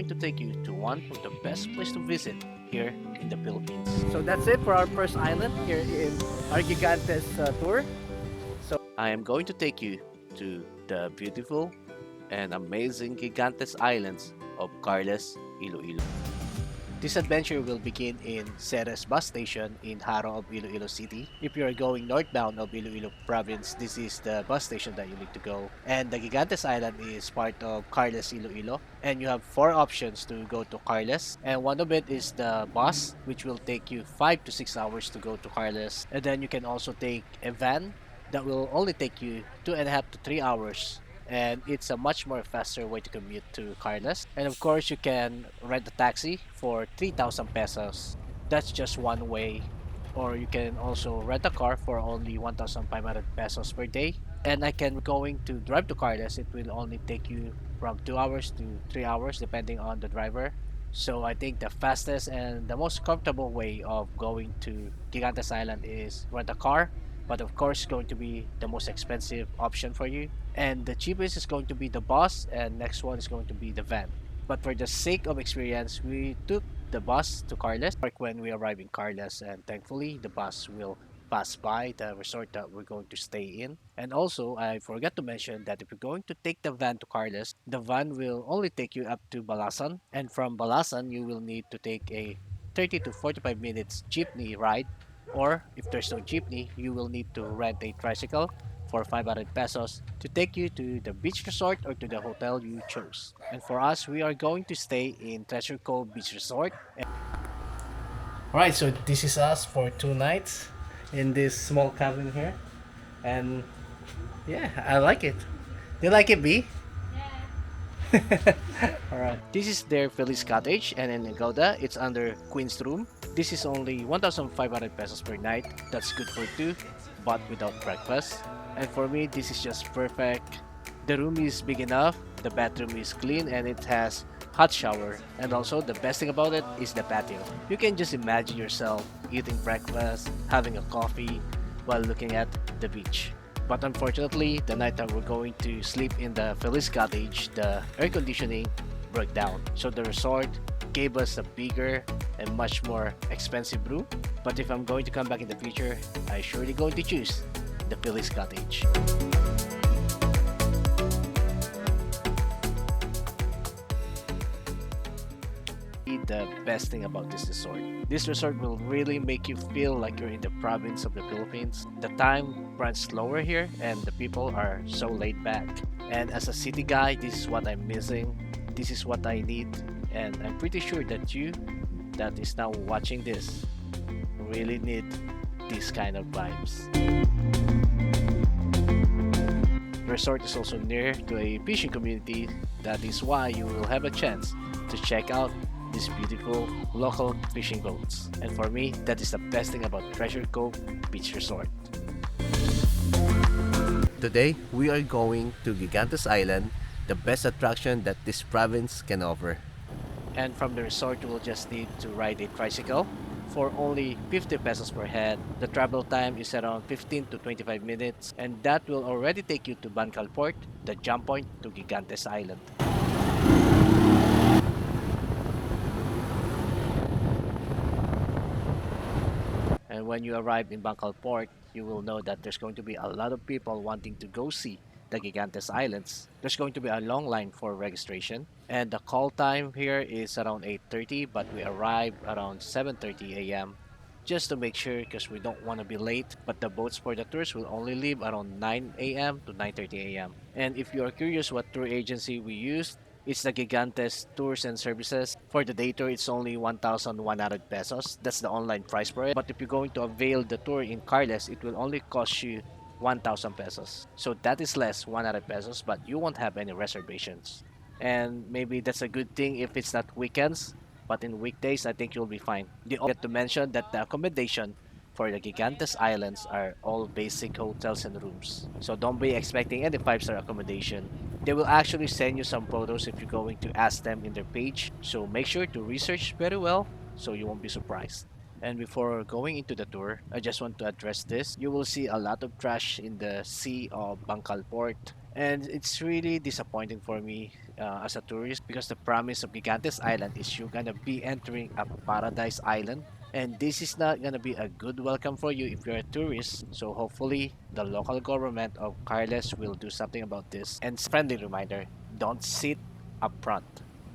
going to take you to one of the best place to visit here in the Philippines. So that's it for our first island here in our Gigantes tour. So I am going to take you to the beautiful and amazing Gigantes Islands of Carles, Iloilo. This adventure will begin in Ceres bus station in Haro of Iloilo City. If you are going northbound of Iloilo province, this is the bus station that you need to go. And the Gigantes Island is part of Carles, Iloilo. And you have four options to go to Carles. And one of it is the bus, which will take you 5 to 6 hours to go to Carles. And then you can also take a van that will only take you 2.5 to 3 hours, and it's a much more faster way to commute to Carles. And of course, you can rent a taxi for 3,000 pesos. That's just one way. Or you can also rent a car for only 1,500 pesos per day. And I can going to drive to Carles, it will only take you from 2 hours to 3 hours depending on the driver. So I think the fastest and the most comfortable way of going to Gigantes Island is rent a car, but of course going to be the most expensive option for you. And the cheapest is going to be the bus, and next one is going to be the van. But for the sake of experience, we took the bus to Carles like when we arrived in Carles, and thankfully the bus will pass by the resort that we're going to stay in. And also, I forgot to mention that if you're going to take the van to Carles, the van will only take you up to Balasan, and from Balasan you will need to take a 30 to 45 minutes jeepney ride, or if there's no jeepney, you will need to rent a tricycle for 500 pesos to take you to the beach resort or to the hotel you chose. And for us, we are going to stay in Treasure Cove Beach Resort. Alright, so this is us for 2 nights in this small cabin here. And yeah, I like it. Do you like it, B? Alright. This is their Feliz Cottage, and in Agoda, it's under Queen's Room. This is only 1,500 pesos per night. That's good for two, but without breakfast. And for me, this is just perfect. The room is big enough, the bathroom is clean, and it has hot shower. And also, the best thing about it is the patio. You can just imagine yourself eating breakfast, having a coffee, while looking at the beach. But unfortunately, the night that we're going to sleep in the Feliz Cottage, the air conditioning broke down. So the resort gave us a bigger and much more expensive room. But if I'm going to come back in the future, I surely going to choose the Feliz Cottage. The best thing about this resort. This resort will really make you feel like you're in the province of the Philippines. The time runs slower here and the people are so laid back. And as a city guy, this is what I'm missing. This is what I need. And I'm pretty sure that you that is now watching this really need these kind of vibes. The resort is also near to a fishing community. That is why you will have a chance to check out these beautiful local fishing boats. And for me, that is the best thing about Treasure Cove Beach Resort. Today, we are going to Gigantes Island, the best attraction that this province can offer. And from the resort, you will just need to ride a tricycle for only 50 pesos per head. The travel time is around 15 to 25 minutes, and that will already take you to Bancal Port, the jump point to Gigantes Island. And when you arrive in Bancal Port, you will know that there's going to be a lot of people wanting to go see the Gigantes Islands. There's going to be a long line for registration. And the call time here is around 8:30, but we arrive around 7:30 a.m. just to make sure, because we don't want to be late. But the boats for the tours will only leave around 9 a.m. to 9:30 a.m. And if you are curious what tour agency we used, it's the Gigantes Tours and Services. For the day tour, it's only 1,100 pesos. That's the online price for it. But if you're going to avail the tour in Carles, it will only cost you 1,000 pesos. So that is less 100 pesos, but you won't have any reservations. And maybe that's a good thing if it's not weekends, but in weekdays, I think you'll be fine. You also get to mention that the accommodation for the Gigantes Islands are all basic hotels and rooms. So don't be expecting any 5-star accommodation. They will actually send you some photos if you're going to ask them in their page. So make sure to research very well so you won't be surprised. And before going into the tour, I just want to address this. You will see a lot of trash in the sea of Bancal Port. And it's really disappointing for me as a tourist because the promise of Gigantes Island is you're gonna be entering a paradise island. And this is not gonna be a good welcome for you if you're a tourist. So hopefully the local government of Carles will do something about this. And friendly reminder, don't sit up front.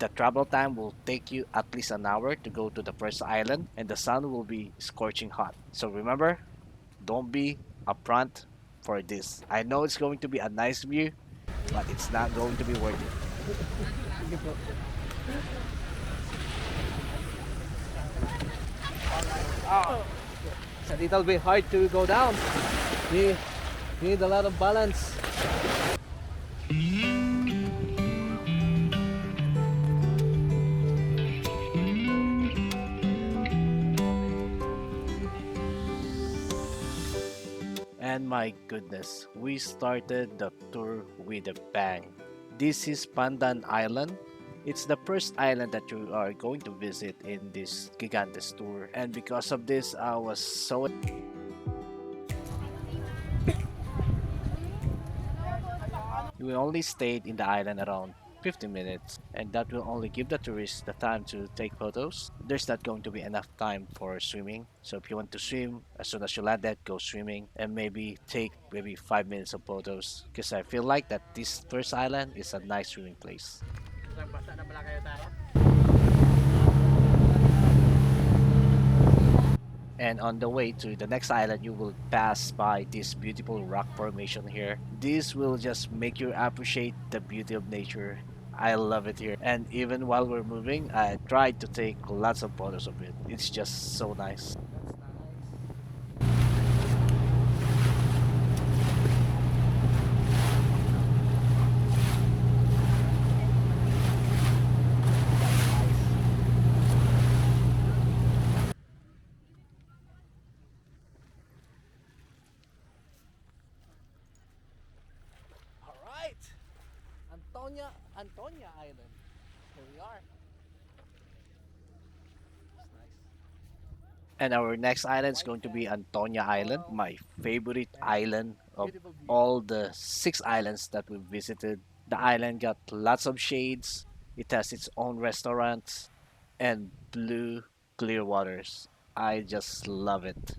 The travel time will take you at least an hour to go to the first island and the sun will be scorching hot. So remember, don't be upfront for this. I know it's going to be a nice view, but it's not going to be worth it. Sige po. It's a little bit hard to go down. You need a lot of balance. And my goodness, we started the tour with a bang. This is Pandan Island. It's the first island that you are going to visit in this Gigantes tour. And because of this, I was so. We only stayed in the island around 15 minutes, and that will only give the tourists the time to take photos. There's not going to be enough time for swimming, so if you want to swim, as soon as you landed, go swimming and maybe take maybe 5 minutes of photos because I feel like that this first island is a nice swimming place. And on the way to the next island, you will pass by this beautiful rock formation here. This will just make you appreciate the beauty of nature. I love it here. And even while we're moving, I tried to take lots of photos of it. It's just so nice. Alright! Antonia Island. Here we are. It's nice. And our next island is going to be Antonia Island, my favorite island of Beautiful view. all the 6 islands that we visited. The island got lots of shades. It has its own restaurants and blue clear waters. I just love it.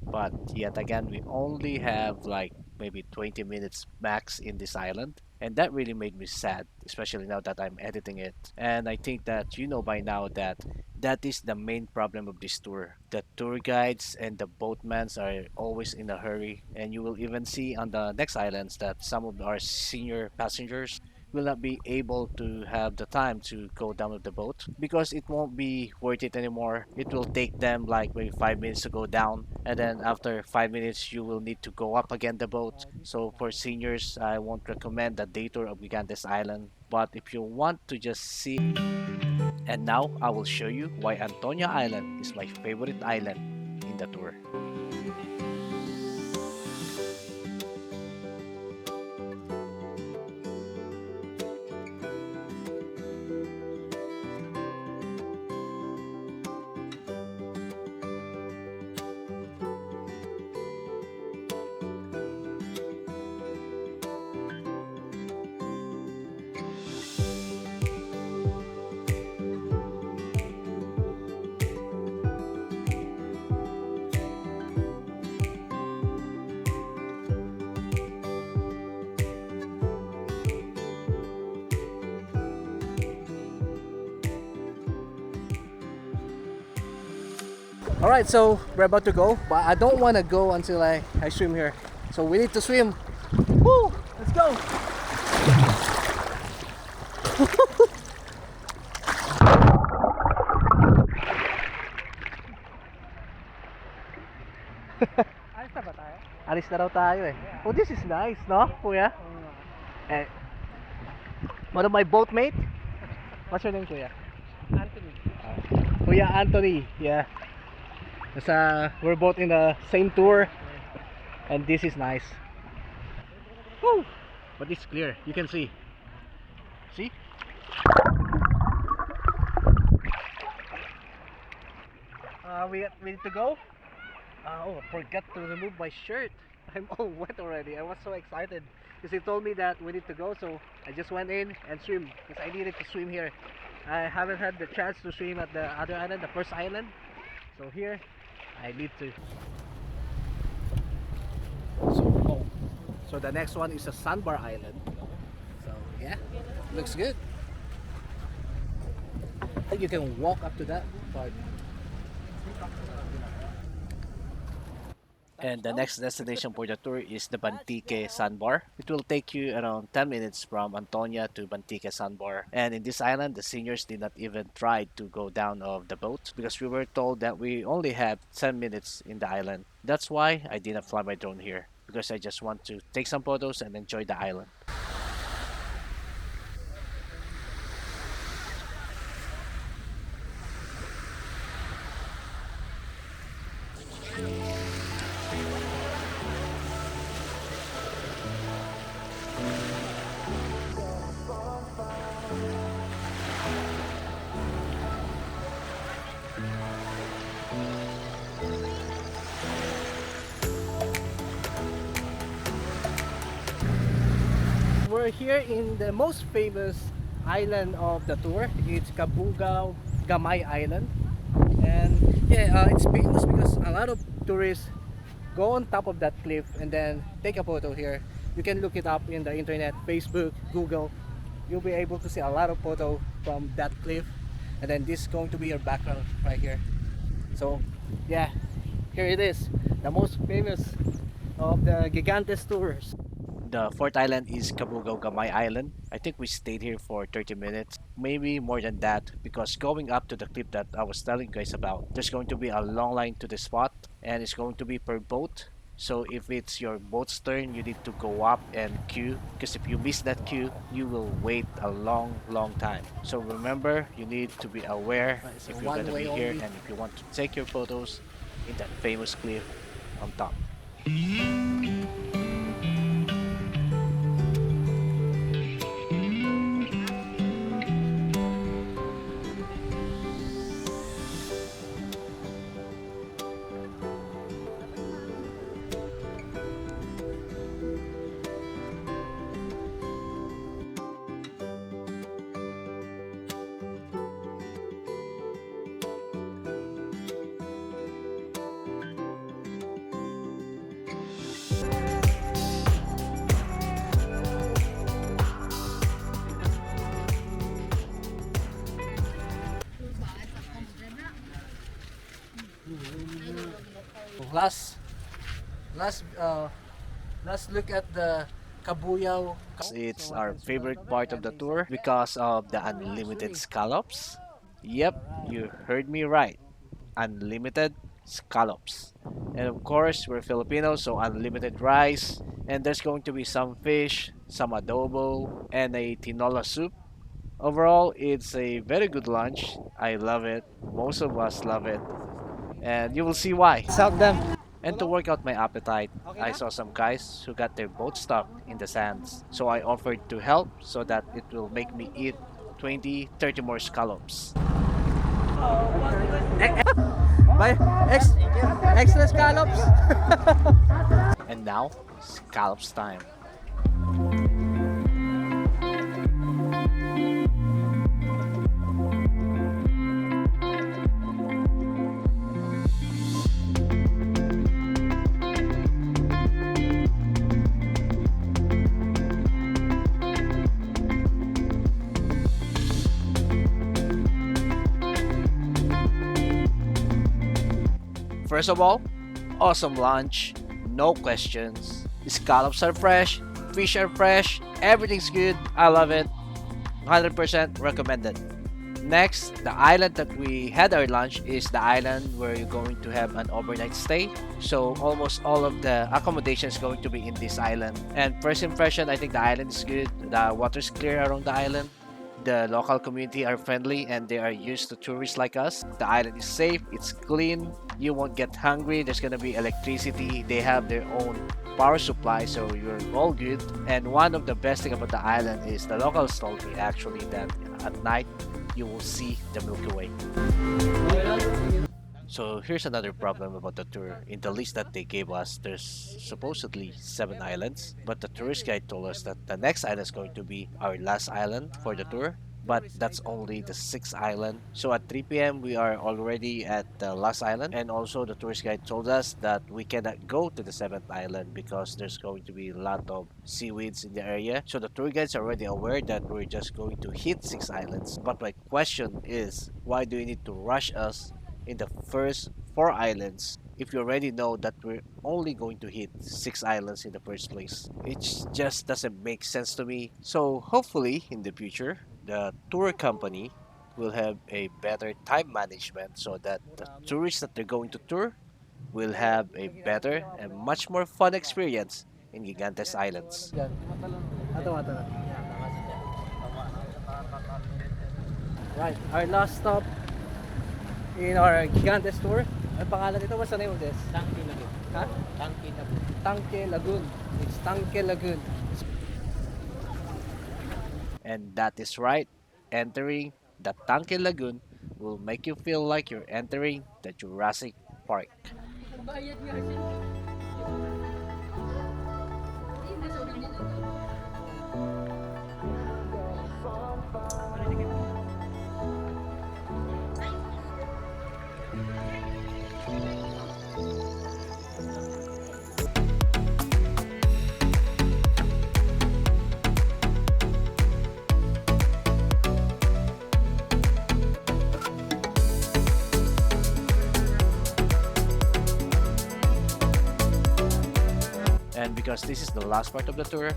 But yet again, we only have like maybe 20 minutes max in this island. And that really made me sad, especially now that I'm editing it. And I think that you know by now that that is the main problem of this tour. The tour guides and the boatmans are always in a hurry. And you will even see on the next islands that some of our senior passengers will not be able to have the time to go down with the boat because it won't be worth it anymore. It will take them like maybe 5 minutes to go down, and then after 5 minutes, you will need to go up again the boat. So for seniors, I won't recommend the day tour of Gigantes Island. But if you want to just see, and now I will show you why Antonia Island is my favorite island in the tour. Alright, so we're about to go, but I don't want to go until I swim here. So we need to swim. Woo! Let's go! Alis na ba tayo? Alis na raw tayo eh. Oh, this is nice, no, kuya? Eh, one of my boatmate. What's your name, kuya? Anthony. Kuya Anthony, yeah. We're both in the same tour, and this is nice. Woo! But it's clear, you can see. See? We need to go. Oh, forgot to remove my shirt. I'm all wet already. I was so excited because he told me that we need to go, so I just went in and swim because I needed to swim here. I haven't had the chance to swim at the other island, the first island. So here, I need to. So the next one is a Sandbar Island. So yeah, looks good. I think you can walk up to that part. And the next destination for the tour is the Bantigue Sandbar. It will take you around 10 minutes from Antonia to Bantigue Sandbar. And in this island, the seniors did not even try to go down of the boat because we were told that we only have 10 minutes in the island. That's why I didn't fly my drone here because I just want to take some photos and enjoy the island. We're here in the most famous island of the tour. It's Cabugao Gamay Island. And yeah, it's famous because a lot of tourists go on top of that cliff and then take a photo here. You can look it up in the internet, Facebook, Google. You'll be able to see a lot of photo from that cliff. And then this is going to be your background right here. So yeah, here it is, the most famous of the Gigantes tours. The fourth island is Cabugao Gamay Island. I think we stayed here for 30 minutes, maybe more than that, because going up to the cliff that I was telling you guys about, there's going to be a long line to the spot, and it's going to be per boat. So if it's your boat's turn, you need to go up and queue, because if you miss that queue, you will wait a long time. So remember, you need to be aware It's if a you're gonna one-way be here only. and if you want to take your photos in that famous cliff on top. Last, last, uh, let's look at the Cabuyao. It's So I our can swim favorite out of it part of and the they tour say, because of the "Ah, unlimited swimming." scallops. Yep, you heard me right. Unlimited scallops. And of course, we're Filipinos, so unlimited rice. And there's going to be some fish, some adobo, and a tinola soup. Overall, it's a very good lunch. I love it. Most of us love it. And you will see why. Suck them. And to work out my appetite, I saw some guys who got their boat stuck in the sands. So I offered to help so that it will make me eat 20, 30 more scallops. By extra scallops. And now, scallops time. First of all, awesome lunch, no questions. Scallops are fresh, fish are fresh, everything's good. I love it. 100% recommended. Next, the island that we had our lunch is the island where you're going to have an overnight stay. So almost all of the accommodation is going to be in this island. And first impression, I think the island is good. The water's clear around the island. The local community are friendly and they are used to tourists like us. The island is safe, it's clean, you won't get hungry, there's gonna be electricity, they have their own power supply, so you're all good. And one of the best thing about the island is the locals told me actually that at night you will see the Milky Way. So here's another problem about the tour. In the list that they gave us, there's supposedly 7 islands, but the tourist guide told us that the next island is going to be our last island for the tour. But that's only the 6th island. So at 3 p.m. we are already at the last island, and also the tourist guide told us that we cannot go to the 7th island because there's going to be a lot of seaweeds in the area. So the tour guides are already aware that we're just going to hit 6 islands. But my question is, why do you need to rush us in the first 4 islands if you already know that we're only going to hit 6 islands in the first place? It just doesn't make sense to me. So hopefully in the future, the tour company will have a better time management so that the tourists that they're going to tour will have a better and much more fun experience in Gigantes Islands. Yan. Ito. Right, our last stop in our Gigantes tour. Ang pangalan nito, what's the name of this? Tangke Lagoon. Ha? Tangke Lagoon. Tangke Lagoon. It's Tangke Lagoon. And that is right, entering the Tangke Lagoon will make you feel like you're entering the Jurassic Park. And because this is the last part of the tour,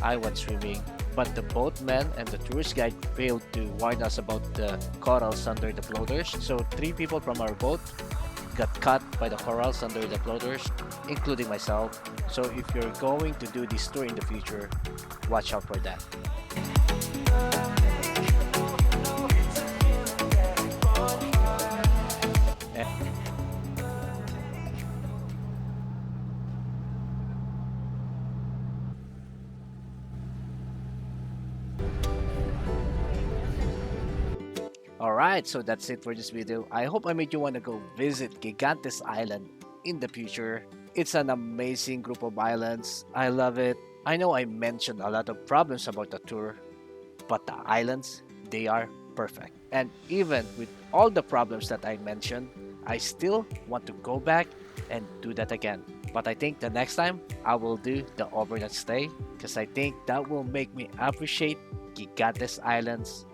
I went swimming, but the boatman and the tourist guide failed to warn us about the corals under the floaters. So 3 people from our boat got caught by the corals under the floaters, including myself. So if you're going to do this tour in the future, watch out for that. Alright, so that's it for this video. I hope I made you want to go visit Gigantes Island in the future. It's an amazing group of islands. I love it. I know I mentioned a lot of problems about the tour, but the islands, they are perfect. And even with all the problems that I mentioned, I still want to go back and do that again. But I think the next time I will do the overnight stay because I think that will make me appreciate Gigantes Islands